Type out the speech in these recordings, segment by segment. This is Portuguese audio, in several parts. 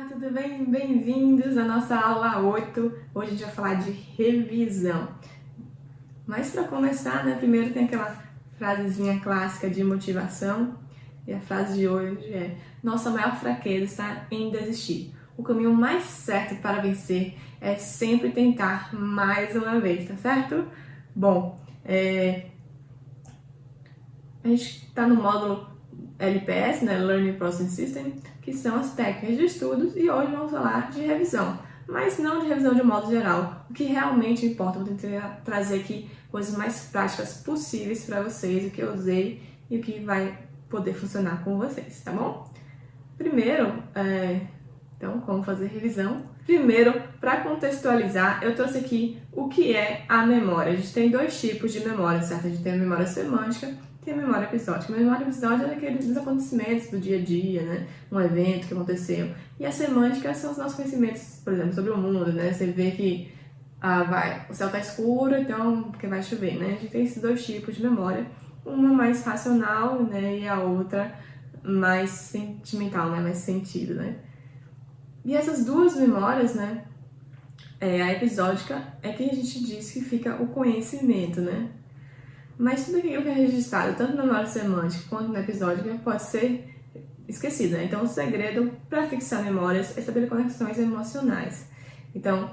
tudo bem? Bem-vindos à nossa aula 8. Hoje a gente vai falar de revisão. Mas para começar, né, primeiro tem aquela frasezinha clássica de motivação. E a frase de hoje é: nossa maior fraqueza está em desistir. O caminho mais certo para vencer é sempre tentar mais uma vez, tá certo? Bom, a gente está no módulo LPS, né, Learning Processing System, que são as técnicas de estudos, e hoje vamos falar de revisão, mas não de revisão de modo geral. O que realmente importa, vou tentar trazer aqui coisas mais práticas possíveis para vocês, o que eu usei e o que vai poder funcionar com vocês, tá bom? Primeiro, então, como fazer revisão? Primeiro, para contextualizar, eu trouxe aqui o que é a memória. A gente tem dois tipos de memória, certo? A gente tem a memória semântica e a memória episódica. A memória episódica é daqueles acontecimentos do dia a dia, né? Um evento que aconteceu. E a semântica são os nossos conhecimentos, por exemplo, sobre o mundo, né? Você vê que o céu está escuro, então porque vai chover, né? A gente tem esses dois tipos de memória. Uma mais racional, né? E a outra mais sentimental, né? Mais sentido, né? E essas duas memórias, né, a episódica é que a gente diz que fica o conhecimento, né? Mas tudo aquilo que é registrado, tanto na memória semântica quanto na episódica, pode ser esquecido, né? Então, o segredo para fixar memórias é saber conexões emocionais. Então,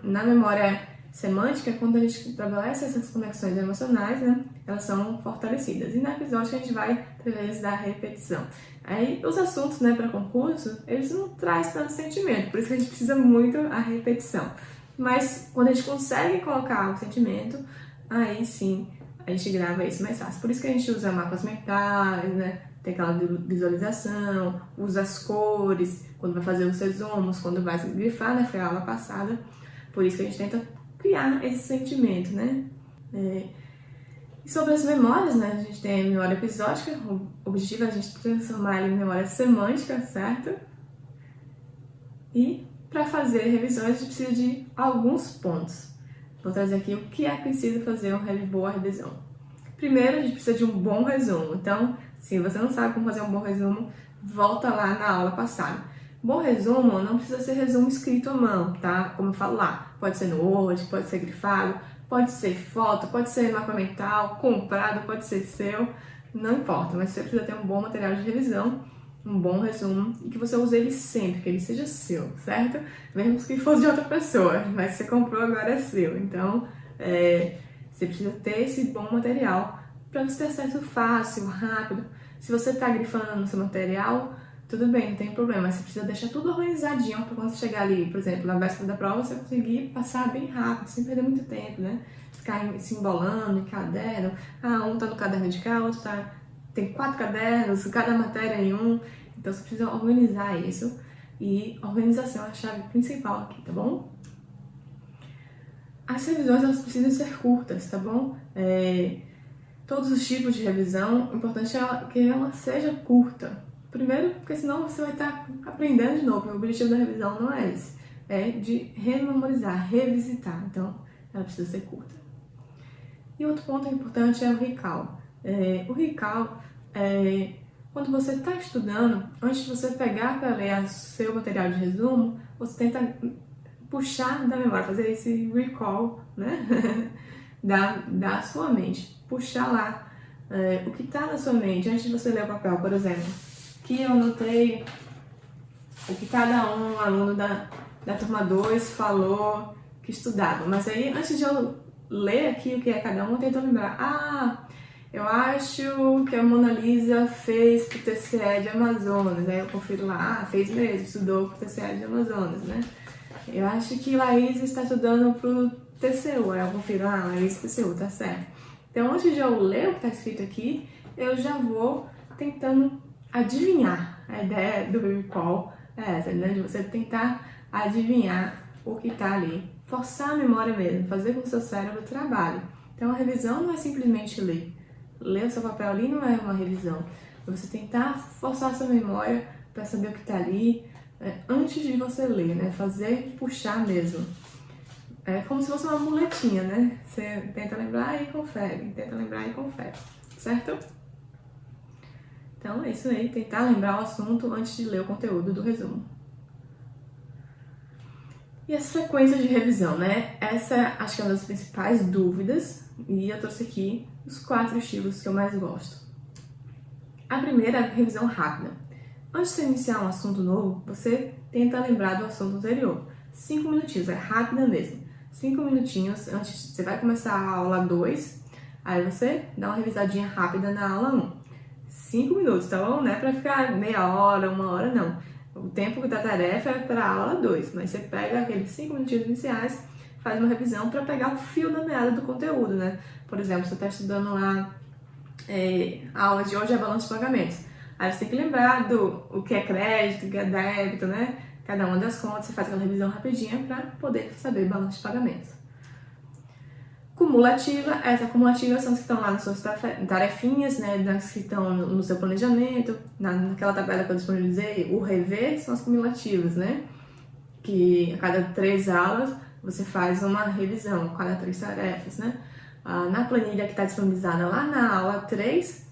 na memória semântica, quando a gente estabelece essas conexões emocionais, né, elas são fortalecidas. E na episódica a gente vai através da repetição. Aí os assuntos, né, para concurso, eles não trazem tanto sentimento, por isso que a gente precisa muito a repetição. Mas quando a gente consegue colocar o sentimento, aí sim a gente grava isso mais fácil. Por isso que a gente usa mapas mentais, né, tem aquela visualização, usa as cores, quando vai fazer os resumos, quando vai grifar, né, foi a aula passada. Por isso que a gente tenta criar esse sentimento, né? E sobre as memórias, né? A gente tem a memória episódica, o objetivo é a gente transformar ela em memória semântica, certo? E para fazer revisões a gente precisa de alguns pontos. Vou trazer aqui o que é preciso fazer uma boa revisão. Primeiro, a gente precisa de um bom resumo. Então, se você não sabe como fazer um bom resumo, volta lá na aula passada. Bom resumo não precisa ser resumo escrito à mão, tá? Como eu falo lá, pode ser no Word, pode ser grifado, pode ser foto, pode ser mapa mental, comprado, pode ser seu, não importa, mas você precisa ter um bom material de revisão, um bom resumo e que você use ele sempre, que ele seja seu, certo? Mesmo que fosse de outra pessoa, mas você comprou, agora é seu. Então, você precisa ter esse bom material para você ter acesso fácil, rápido. Se você está grifando no seu material, tudo bem, não tem problema, mas você precisa deixar tudo organizadinho para quando você chegar ali, por exemplo, na véspera da prova, você conseguir passar bem rápido, sem perder muito tempo, né? Ficar se embolando em caderno, um tá no caderno de cá, outro tem 4 cadernos, cada matéria em um, então você precisa organizar isso, e organização é a chave principal aqui, tá bom? As revisões, elas precisam ser curtas, tá bom? Todos os tipos de revisão, o importante é que ela seja curta. Primeiro, porque senão você vai estar aprendendo de novo. O objetivo da revisão não é esse. É de rememorizar, revisitar. Então, ela precisa ser curta. E outro ponto importante é o recall. O recall é quando você está estudando, antes de você pegar para ler o seu material de resumo, você tenta puxar da memória, fazer esse recall, né? da sua mente. Puxar lá o que está na sua mente, antes de você ler o papel, por exemplo. Que eu anotei o que cada um aluno da turma 2 falou que estudava. Mas aí, antes de eu ler aqui o que é cada um, eu tento lembrar. Eu acho que a Mona Lisa fez pro TCE de Amazonas. Aí eu confiro lá, fez mesmo, estudou pro TCE de Amazonas, né? Eu acho que Laís está estudando pro TCU. Aí eu confiro, Laís TCU, tá certo. Então, antes de eu ler o que está escrito aqui, eu já vou tentando adivinhar. A ideia do recall é essa, né? De você tentar adivinhar o que está ali. Forçar a memória mesmo, fazer com que o seu cérebro trabalhe. Então, a revisão não é simplesmente ler. Ler o seu papel ali não é uma revisão. É você tentar forçar a sua memória para saber o que está ali antes de você ler, né? Fazer, puxar mesmo. É como se fosse uma muletinha, né? Você tenta lembrar e confere, tenta lembrar e confere, certo? Então é isso aí, tentar lembrar o assunto antes de ler o conteúdo do resumo. E as frequências de revisão, né? Essa acho que é uma das principais dúvidas e eu trouxe aqui os 4 estilos que eu mais gosto. A primeira é a revisão rápida. Antes de você iniciar um assunto novo, você tenta lembrar do assunto anterior. 5 minutinhos, é rápida mesmo. 5 minutinhos antes, você vai começar a aula 2, aí você dá uma revisadinha rápida na aula 1. 5 minutos, tá bom? Não é pra ficar meia hora, 1 hora, não. O tempo da tarefa é para a aula 2, mas você pega aqueles 5 minutinhos iniciais, faz uma revisão para pegar o fio da meada do conteúdo, né? Por exemplo, você está estudando lá, a aula de hoje é balanço de pagamentos. Aí você tem que lembrar o que é crédito, o que é débito, né? Cada uma das contas, você faz aquela revisão rapidinha para poder saber balanço de pagamentos. Cumulativa, essas acumulativas são as que estão lá nas suas tarefinhas, né, das que estão no seu planejamento, naquela tabela que eu disponibilizei, o rever são as cumulativas, né, que a cada 3 aulas você faz uma revisão, a cada 3 tarefas, né. Na planilha que está disponibilizada lá na aula 3,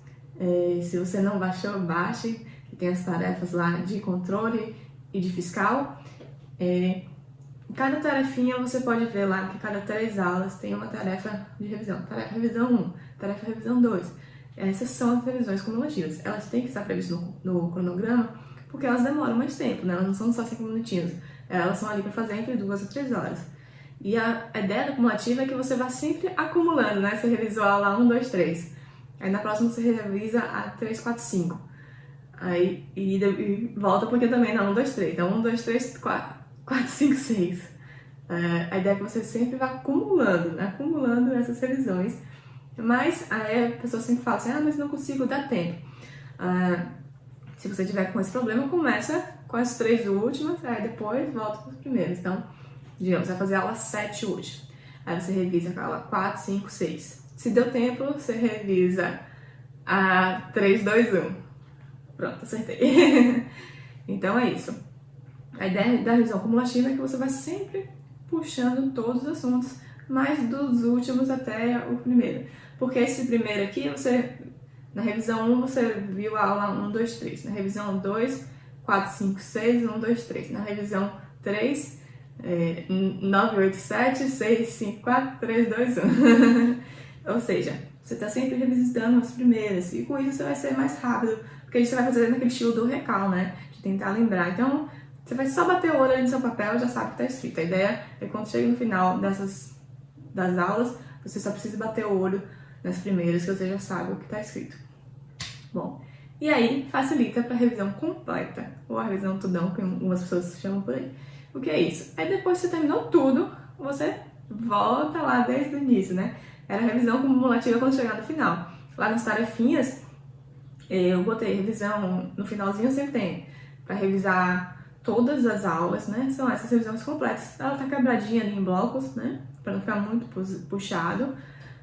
se você não baixou, baixe, que tem as tarefas lá de controle e de fiscal. Cada tarefinha você pode ver lá que cada 3 aulas tem uma tarefa de revisão. Tarefa revisão 1, tarefa revisão 2. Essas são as revisões cumulativas. Elas têm que estar previstas no cronograma porque elas demoram mais tempo, né? Elas não são só 5 minutinhos. Elas são ali para fazer entre 2 a 3 horas. E a ideia da cumulativa é que você vá sempre acumulando, né? Você revisou a aula 1, 2, 3. Aí na próxima você revisa a 3, 4, 5. Aí e volta porque também na 1, 2, 3. Então 1, 2, 3, 4, 5, 6. A ideia é que você sempre vá acumulando, né? Acumulando essas revisões. Mas aí a pessoa sempre fala assim, mas não consigo dar tempo. Se você tiver com esse problema, começa com as 3 últimas, aí depois volta para os primeiros. Então, digamos, você vai fazer a aula 7 hoje. Aí você revisa a aula 4, 5, 6. Se deu tempo, você revisa a 3, 2, 1. Pronto, acertei. Então é isso. A ideia da revisão cumulativa é que você vai sempre puxando todos os assuntos, mais dos últimos até o primeiro. Porque esse primeiro aqui, na revisão 1, você viu a aula 1, 2, 3. Na revisão 2, 4, 5, 6, 1, 2, 3. Na revisão 3, 9, 8, 7, 6, 5, 4, 3, 2, 1. Ou seja, você está sempre revisitando as primeiras. E com isso você vai ser mais rápido, porque aí você vai fazer naquele estilo do recal, né? De tentar lembrar. Então, você vai só bater o olho ali no seu papel e já sabe o que está escrito. A ideia é que quando chega no final das aulas, você só precisa bater o olho nas primeiras, que você já sabe o que está escrito. Bom, e aí facilita para a revisão completa, ou a revisão tudão, que algumas pessoas chamam por aí. O que é isso? Aí depois que você terminou tudo, você volta lá desde o início, né? Era a revisão cumulativa quando chegar no final. Lá nas tarefinhas, eu botei revisão no finalzinho, sempre tem, para revisar todas as aulas, né? São essas revisões completas. Ela tá quebradinha ali em blocos, né? Para não ficar muito puxado,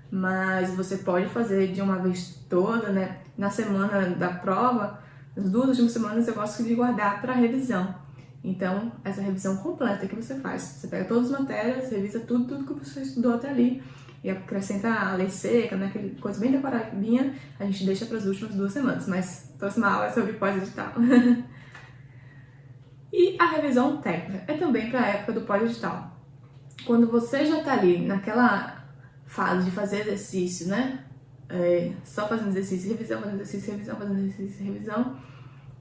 mas você pode fazer de uma vez toda, né? Na semana da prova, nas 2 últimas semanas eu gosto de guardar para revisão. Então, essa revisão completa que você faz. Você pega todas as matérias, revisa tudo que você estudou até ali e acrescenta a lei seca, né? Aquela coisa bem decoradinha, a gente deixa para as últimas 2 semanas, mas a próxima aula é sobre pós-edital. E a revisão técnica é também para a época do pós-edital. Quando você já está ali naquela fase de fazer exercício, né? Só fazendo exercício, revisão, fazendo exercício, revisão, fazendo exercício, revisão.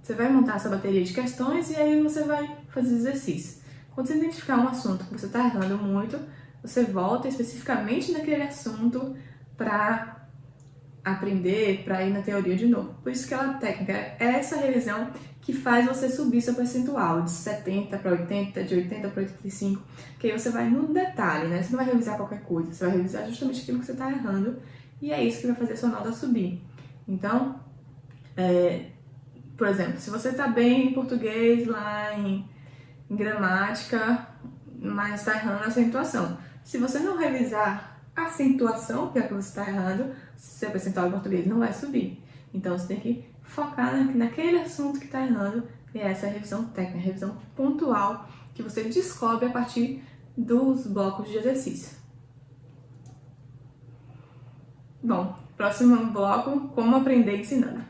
Você vai montar essa bateria de questões e aí você vai fazer exercício. Quando você identificar um assunto que você está errando muito, você volta especificamente naquele assunto para aprender, para ir na teoria de novo. Por isso que ela técnica é essa revisão que faz você subir seu percentual de 70 para 80, de 80 para 85, que aí você vai no detalhe, né? Você não vai revisar qualquer coisa, você vai revisar justamente aquilo que você está errando e é isso que vai fazer a sua nota subir. Então, por exemplo, se você está bem em português, lá em gramática, mas está errando a acentuação. Se você não revisar a acentuação, que é o que você está errando, seu percentual em português não vai subir. Então, você tem que focar naquele assunto que está errando, e essa é a revisão técnica, a revisão pontual, que você descobre a partir dos blocos de exercício. Bom, próximo bloco, como aprender ensinando.